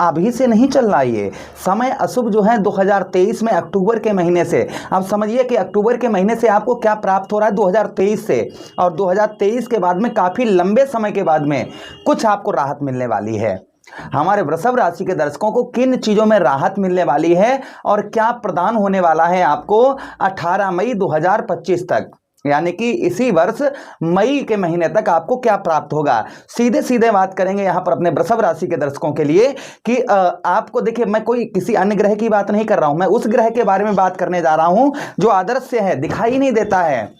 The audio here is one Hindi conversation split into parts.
अभी से नहीं चल रहा है। ये समय अशुभ जो है 2023 में अक्टूबर के महीने से, आप समझिए कि अक्टूबर के महीने से आपको क्या प्राप्त हो रहा है 2023 से, और 2023 के बाद में काफ़ी लंबे समय के बाद में कुछ आपको राहत मिलने वाली है। हमारे वृषभ राशि के दर्शकों को किन चीजों में राहत मिलने वाली है और क्या प्रदान होने वाला है आपको 18 मई 2025 तक, यानी कि इसी वर्ष मई के महीने तक आपको क्या प्राप्त होगा। सीधे सीधे बात करेंगे यहां पर अपने वृषभ राशि के दर्शकों के लिए कि आपको देखिए, मैं कोई किसी अन्य ग्रह की बात नहीं कर रहा हूं, मैं उस ग्रह के बारे में बात करने जा रहा हूं जो अदृश्य है, दिखाई नहीं देता है,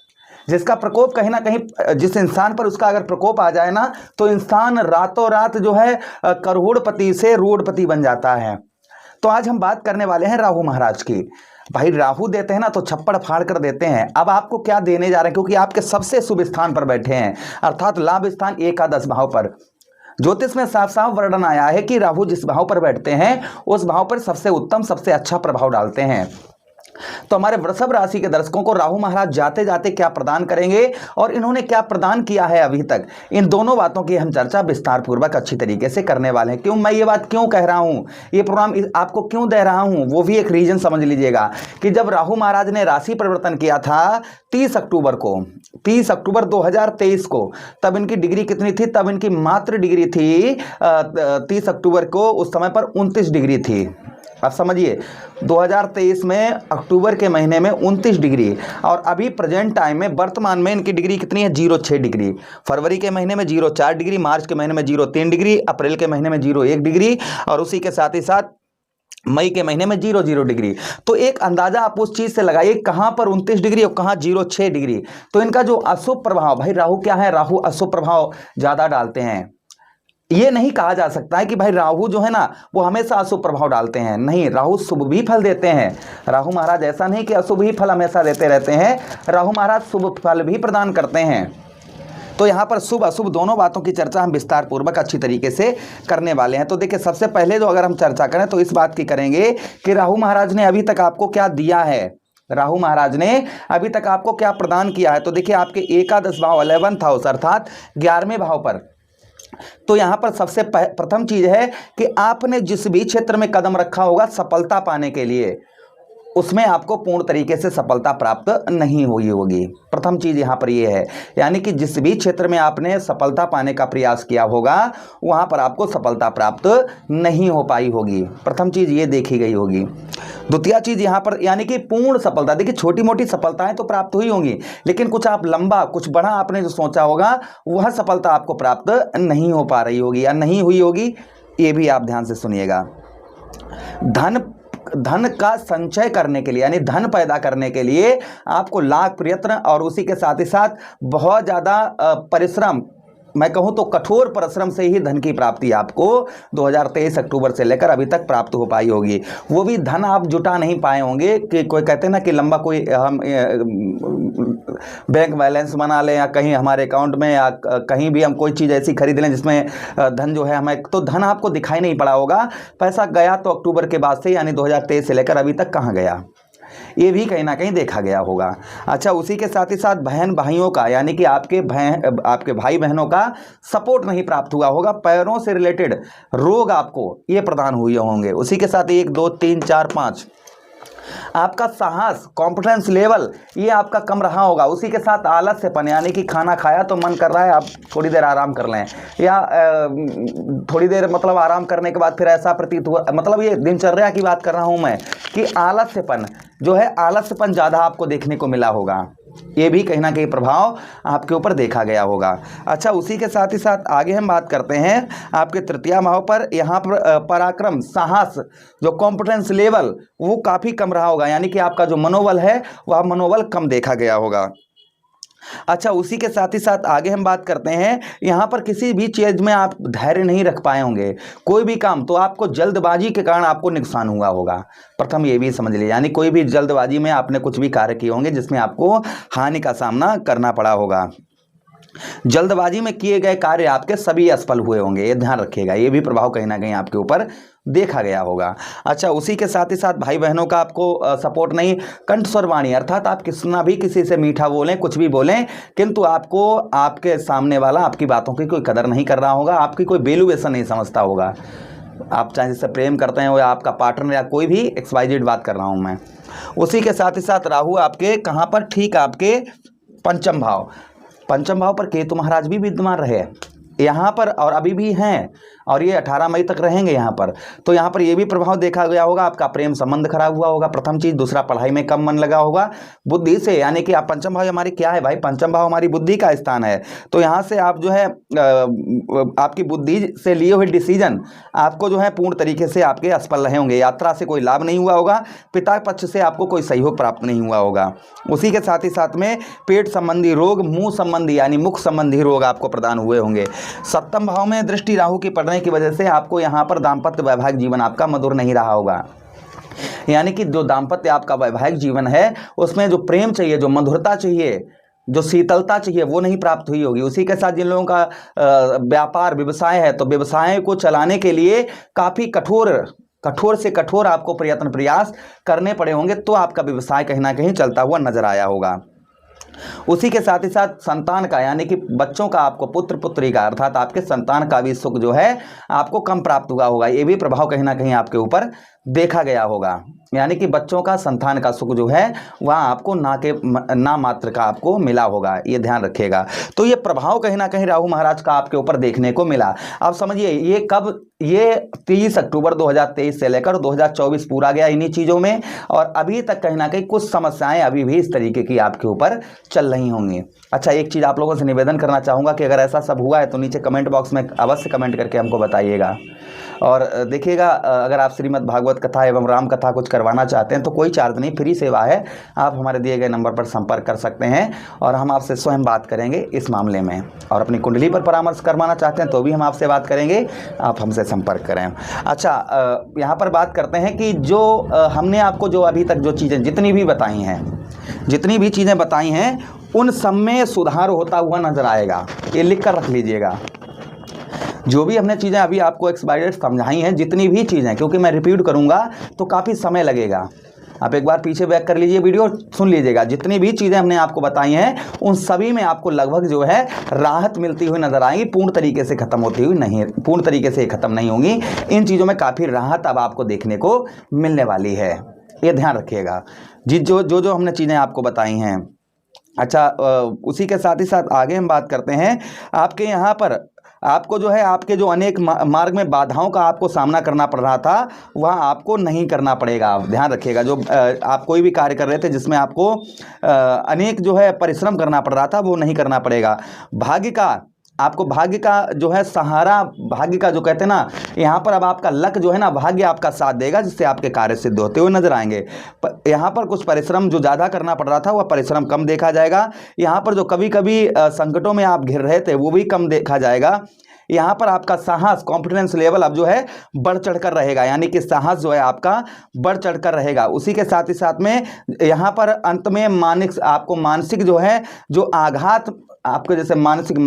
जिसका प्रकोप कहीं ना कहीं, जिस इंसान पर उसका अगर प्रकोप आ जाए ना तो इंसान रातों रात जो है करोड़पति से रोडपति बन जाता है। तो आज हम बात करने वाले हैं राहु महाराज की। भाई राहु देते हैं ना तो छप्पड़ फाड़ कर देते हैं। अब आपको क्या देने जा रहे हैं, क्योंकि आपके सबसे शुभ स्थान पर बैठे हैं, अर्थात लाभ स्थान एकादश भाव पर। ज्योतिष में साफ साफ वर्णन आया है कि राहु जिस भाव पर बैठते हैं उस भाव पर सबसे उत्तम, सबसे अच्छा प्रभाव डालते हैं। तो हमारे वृषभ राशि के दर्शकों को राहु महाराज जाते जाते क्या प्रदान करेंगे और इन्होंने क्या प्रदान किया है अभी तक, इन दोनों बातों की हम चर्चा विस्तार पूर्वक अच्छी तरीके से करने वाले हैं। क्यों मैं ये बात क्यों कह रहा हूं, ये प्रोग्राम आपको क्यों दे रहा हूं, वो भी एक रीजन समझ लीजिएगा कि जब राहु महाराज ने राशि परिवर्तन किया था 30 अक्टूबर को, 30 अक्टूबर 2023 को, तब इनकी डिग्री कितनी थी, तब इनकी मात्र डिग्री थी 30 अक्टूबर को उस समय पर 29 डिग्री थी। आप समझिए 2023 में अक्टूबर के महीने में 29 डिग्री, और अभी प्रेजेंट टाइम में वर्तमान में इनकी डिग्री कितनी है, 06 डिग्री। फरवरी के महीने में 04 डिग्री, मार्च के महीने में 03 डिग्री, अप्रैल के महीने में 01 डिग्री, और उसी के साथ ही साथ मई के महीने में 00 डिग्री। तो एक अंदाजा आप उस चीज से लगाइए कहां पर 29 डिग्री और कहां 06 डिग्री। तो इनका जो अशुभ प्रभाव, भाई राहु क्या है, राहु अशुभ प्रभाव ज्यादा डालते हैं। ये नहीं कहा जा सकता है कि भाई राहु जो है ना वो हमेशा अशुभ प्रभाव डालते हैं, नहीं, राहु शुभ भी फल देते हैं। राहु महाराज ऐसा नहीं कि अशुभ ही फल हमेशा देते रहते हैं, राहु महाराज शुभ फल भी प्रदान करते हैं। तो यहाँ पर शुभ अशुभ दोनों बातों की चर्चा हम विस्तार पूर्वक अच्छी तरीके से करने वाले हैं। तो देखिए, सबसे पहले जो अगर हम चर्चा करें तो इस बात की करेंगे कि राहु महाराज ने अभी तक आपको क्या दिया है, राहु महाराज ने अभी तक आपको क्या प्रदान किया है। तो देखिए, आपके एकादश भाव 11th हाउस अर्थात 11वें भाव पर, तो यहां पर सबसे प्रथम चीज है कि आपने जिस भी क्षेत्र में कदम रखा होगा सफलता पाने के लिए, उसमें आपको पूर्ण तरीके से सफलता प्राप्त नहीं हुई होगी। प्रथम चीज यहां पर यह है, यानी कि जिस भी क्षेत्र में आपने सफलता पाने का प्रयास किया होगा वहां पर आपको सफलता प्राप्त नहीं हो पाई होगी। प्रथम चीज ये देखी गई होगी। द्वितीय चीज यहां पर, यानी कि पूर्ण सफलता, देखिए छोटी मोटी सफलताएं तो प्राप्त हुई होंगी, लेकिन कुछ आप लंबा, कुछ बड़ा आपने जो सोचा होगा वह सफलता आपको प्राप्त नहीं हो पा रही होगी या नहीं हुई होगी। ये भी आप ध्यान से सुनिएगा। धन का संचय करने के लिए, यानी धन पैदा करने के लिए आपको लाख प्रयत्न और उसी के साथ ही साथ बहुत ज़्यादा परिश्रम, मैं कहूं तो कठोर परिश्रम से ही धन की प्राप्ति आपको 2023 अक्टूबर से लेकर अभी तक प्राप्त हो पाई होगी। वो भी धन आप जुटा नहीं पाए होंगे कि कोई कहते हैं ना कि लंबा कोई हम बैंक बैलेंस बना लें या कहीं हमारे अकाउंट में या कहीं भी हम कोई चीज़ ऐसी खरीद लें जिसमें धन जो है हमें, तो धन आपको दिखाई नहीं पड़ा होगा। पैसा गया तो अक्टूबर के बाद से, यानी 2023 से लेकर अभी तक कहाँ गया, ये भी कहीं ना कहीं देखा गया होगा। अच्छा, उसी के साथ ही साथ बहन भाइयों का, यानी कि आपके भाई बहनों का सपोर्ट नहीं प्राप्त हुआ होगा। पैरों से रिलेटेड रोग आपको ये प्रदान हुए होंगे। उसी के साथ 1 2 3 4 5 आपका साहस, कॉन्फिडेंस लेवल ये आपका कम रहा होगा। उसी के साथ आलस्यपन, यानी कि खाना खाया तो मन कर रहा है आप थोड़ी देर आराम कर लें, या थोड़ी देर मतलब आराम करने के बाद फिर ऐसा प्रतीत हुआ, मतलब ये दिनचर्या की बात कर रहा हूं मैं, कि आलस्यपन जो है, आलस्यपन ज़्यादा आपको देखने को मिला होगा। ये भी कहीं ना कहीं प्रभाव आपके ऊपर देखा गया होगा। अच्छा, उसी के साथ ही साथ आगे हम बात करते हैं आपके तृतीय भाव पर। यहाँ पर पराक्रम, साहस, जो कॉन्फिडेंस लेवल वो काफ़ी कम रहा होगा, यानी कि आपका जो मनोबल है वह मनोबल कम देखा गया होगा। अच्छा, उसी के साथ ही साथ आगे हम बात करते हैं, यहाँ पर किसी भी चीज़ में आप धैर्य नहीं रख पाए होंगे, कोई भी काम, तो आपको जल्दबाजी के कारण आपको नुकसान हुआ होगा। प्रथम ये भी समझ लीजिए, यानी कोई भी जल्दबाजी में आपने कुछ भी कार्य किए होंगे जिसमें आपको हानि का सामना करना पड़ा होगा। जल्दबाजी में किए गए कार्य आपके सभी असफल हुए होंगे, ये ध्यान रखिएगा। ये भी प्रभाव कहीं ना कहीं आपके ऊपर देखा गया होगा। अच्छा, उसी के साथ ही साथ भाई बहनों का आपको सपोर्ट नहीं, कंठ स्वर वाणी, अर्थात आप कितना भी किसी से मीठा बोलें, कुछ भी बोलें, किंतु आपको आपके सामने वाला आपकी बातों की कोई कदर नहीं कर रहा होगा, आपकी कोई वैल्यूएशन नहीं समझता होगा। आप चाहे जिससे प्रेम करते हैं, वो आपका पार्टनर या कोई भी XYZ बात कर रहा हूँ मैं। उसी के साथ ही साथ राहु आपके कहाँ पर, ठीक आपके पंचम भाव पर केतु महाराज भी विद्यमान रहे यहाँ पर, और अभी भी हैं, और ये 18 मई तक रहेंगे यहाँ पर। तो यहाँ पर ये भी प्रभाव देखा गया होगा, आपका प्रेम संबंध खराब हुआ होगा, प्रथम चीज़। दूसरा, पढ़ाई में कम मन लगा होगा बुद्धि से, यानी कि आप पंचम भाव हमारी क्या है भाई, पंचम भाव हमारी बुद्धि का स्थान है। तो यहाँ से आप जो है आपकी बुद्धि से लिए हुए डिसीजन आपको जो है पूर्ण तरीके से आपके असफल रहे होंगे। यात्रा से कोई लाभ नहीं हुआ होगा, पिता पक्ष से आपको कोई सहयोग प्राप्त नहीं हुआ होगा। उसी के साथ ही साथ में पेट संबंधी रोग, मुंह संबंधी यानी मुख संबंधी रोग आपको प्रदान हुए होंगे। सप्तम भाव में दृष्टि राहु की पड़ने की वजह से आपको यहाँ पर दाम्पत्य वैवाहिक जीवन आपका मधुर नहीं रहा होगा, यानी कि जो दाम्पत्य आपका वैवाहिक जीवन है उसमें जो प्रेम चाहिए, जो मधुरता चाहिए, जो शीतलता चाहिए, वो नहीं प्राप्त हुई होगी। उसी के साथ जिन लोगों का व्यापार व्यवसाय है, तो व्यवसाय को चलाने के लिए काफ़ी कठोर से कठोर आपको प्रयास करने पड़े होंगे, तो आपका व्यवसाय कहीं ना कहीं चलता हुआ नजर आया होगा। उसी के साथ ही साथ संतान का, यानी कि बच्चों का, आपको पुत्र पुत्री का अर्थात आपके संतान का भी सुख जो है आपको कम प्राप्त हुआ होगा। ये भी प्रभाव कहीं ना कहीं आपके ऊपर देखा गया होगा, यानी कि बच्चों का, संतान का सुख जो है वह आपको ना मात्र का आपको मिला होगा, ये ध्यान रखिएगा। तो ये प्रभाव कहीं ना कहीं राहु महाराज का आपके ऊपर देखने को मिला। अब समझिए ये कब, ये 30 अक्टूबर 2023 से लेकर 2024 पूरा गया इन्हीं चीज़ों में, और अभी तक कहीं ना कहीं कुछ समस्याएं अभी भी इस तरीके की आपके ऊपर चल रही होंगी। अच्छा, एक चीज़ आप लोगों से निवेदन करना चाहूँगा कि अगर ऐसा सब हुआ है तो नीचे कमेंट बॉक्स में अवश्य कमेंट करके हमको बताइएगा। और देखिएगा, अगर आप श्रीमद् भागवत कथा एवं राम कथा कुछ करवाना चाहते हैं तो कोई चार्ज नहीं, फ्री सेवा है। आप हमारे दिए गए नंबर पर संपर्क कर सकते हैं और हम आपसे स्वयं बात करेंगे इस मामले में। और अपनी कुंडली पर परामर्श करवाना चाहते हैं तो भी हम आपसे बात करेंगे, आप हमसे संपर्क करें। अच्छा, यहाँ पर बात करते हैं कि जो हमने आपको जो अभी तक जो चीज़ें जितनी भी चीज़ें बताई हैं उन सब में सुधार होता हुआ नजर आएगा, ये लिख कर रख लीजिएगा। जो भी हमने चीज़ें अभी आपको एक्सपायर्ड समझाई हैं, जितनी भी चीज़ें, क्योंकि मैं रिपीट करूंगा तो काफ़ी समय लगेगा, आप एक बार पीछे बैक कर लीजिए वीडियो, सुन लीजिएगा। जितनी भी चीज़ें हमने आपको बताई हैं उन सभी में आपको लगभग जो है राहत मिलती हुई नजर आएगी, पूर्ण तरीके से खत्म होती हुई नहीं, पूर्ण तरीके से खत्म नहीं होंगी। इन चीज़ों में काफ़ी राहत अब आपको देखने को मिलने वाली है, ये ध्यान रखिएगा जी, जो हमने चीज़ें आपको बताई हैं। अच्छा, उसी के साथ ही साथ आगे हम बात करते हैं, आपके यहाँ पर आपको जो है आपके जो अनेक मार्ग में बाधाओं का आपको सामना करना पड़ रहा था वह आपको नहीं करना पड़ेगा। आप ध्यान रखिएगा, जो आप कोई भी कार्य कर रहे थे जिसमें आपको अनेक जो है परिश्रम करना पड़ रहा था वो नहीं करना पड़ेगा। आपको भाग्य का जो है सहारा, भाग्य का जो कहते हैं ना, यहाँ पर अब आपका लक जो है ना, भाग्य आपका साथ देगा, जिससे आपके कार्य सिद्ध होते हुए नजर आएंगे। यहाँ पर कुछ परिश्रम जो ज़्यादा करना पड़ रहा था वह परिश्रम कम देखा जाएगा। यहाँ पर जो कभी कभी संकटों में आप घिर रहे थे वो भी कम देखा जाएगा। यहाँ पर आपका साहस, कॉन्फिडेंस लेवल अब जो है बढ़ चढ़कर रहेगा, यानी कि साहस जो है आपका बढ़ चढ़कर रहेगा। उसी के साथ ही साथ में यहाँ पर अंत में आपको मानसिक जो है जो आघात, आपके जैसे मानसिक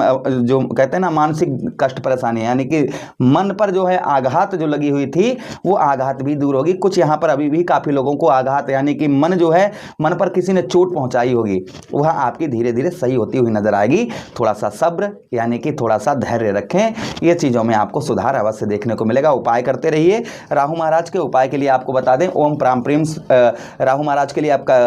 जो कहते हैं ना मानसिक कष्ट परेशानी, यानी कि मन पर जो है आघात जो लगी हुई थी वो आघात भी दूर होगी। कुछ यहाँ पर अभी भी काफ़ी लोगों को आघात, यानी कि मन जो है, मन पर किसी ने चोट पहुँचाई होगी, वह आपकी धीरे धीरे सही होती हुई नजर आएगी। थोड़ा सा सब्र, यानी कि थोड़ा सा धैर्य रखें, ये चीज़ों में आपको सुधार अवश्य देखने को मिलेगा। उपाय करते रहिए। राहु महाराज के उपाय के लिए आपको बता दें, ओम प्राम प्रीम राहु महाराज के लिए आपका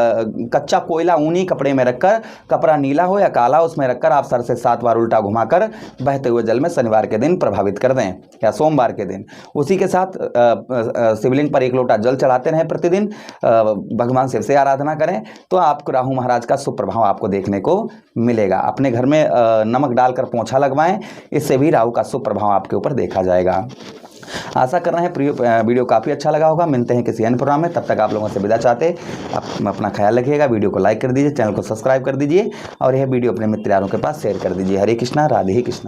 कच्चा कोयला ऊनी कपड़े में रखकर, कपड़ा नीला हो या काला, उसमें कर आप सर से 7 बार उल्टा घुमाकर बहते हुए जल में शनिवार के दिन प्रभावित कर दें या सोमवार के दिन। उसी के साथ शिवलिंग पर 1 लोटा जल चढ़ाते रहें प्रतिदिन, भगवान शिव से आराधना करें, तो आपको राहु महाराज का शुभ प्रभाव आपको देखने को मिलेगा। अपने घर में नमक डालकर पोंछा लगवाएं, इससे भी राहु का शुभ प्रभाव आपके ऊपर देखा जाएगा। आशा कर रहे हैं वीडियो काफ़ी अच्छा लगा होगा। मिलते हैं किसी अन्य प्रोग्राम में, तब तक आप लोगों से विदा चाहते। आप अपना ख्याल रखिएगा, वीडियो को लाइक कर दीजिए, चैनल को सब्सक्राइब कर दीजिए और यह वीडियो अपने मित्र यारों के पास शेयर कर दीजिए। हरे कृष्णा, राधे कृष्णा।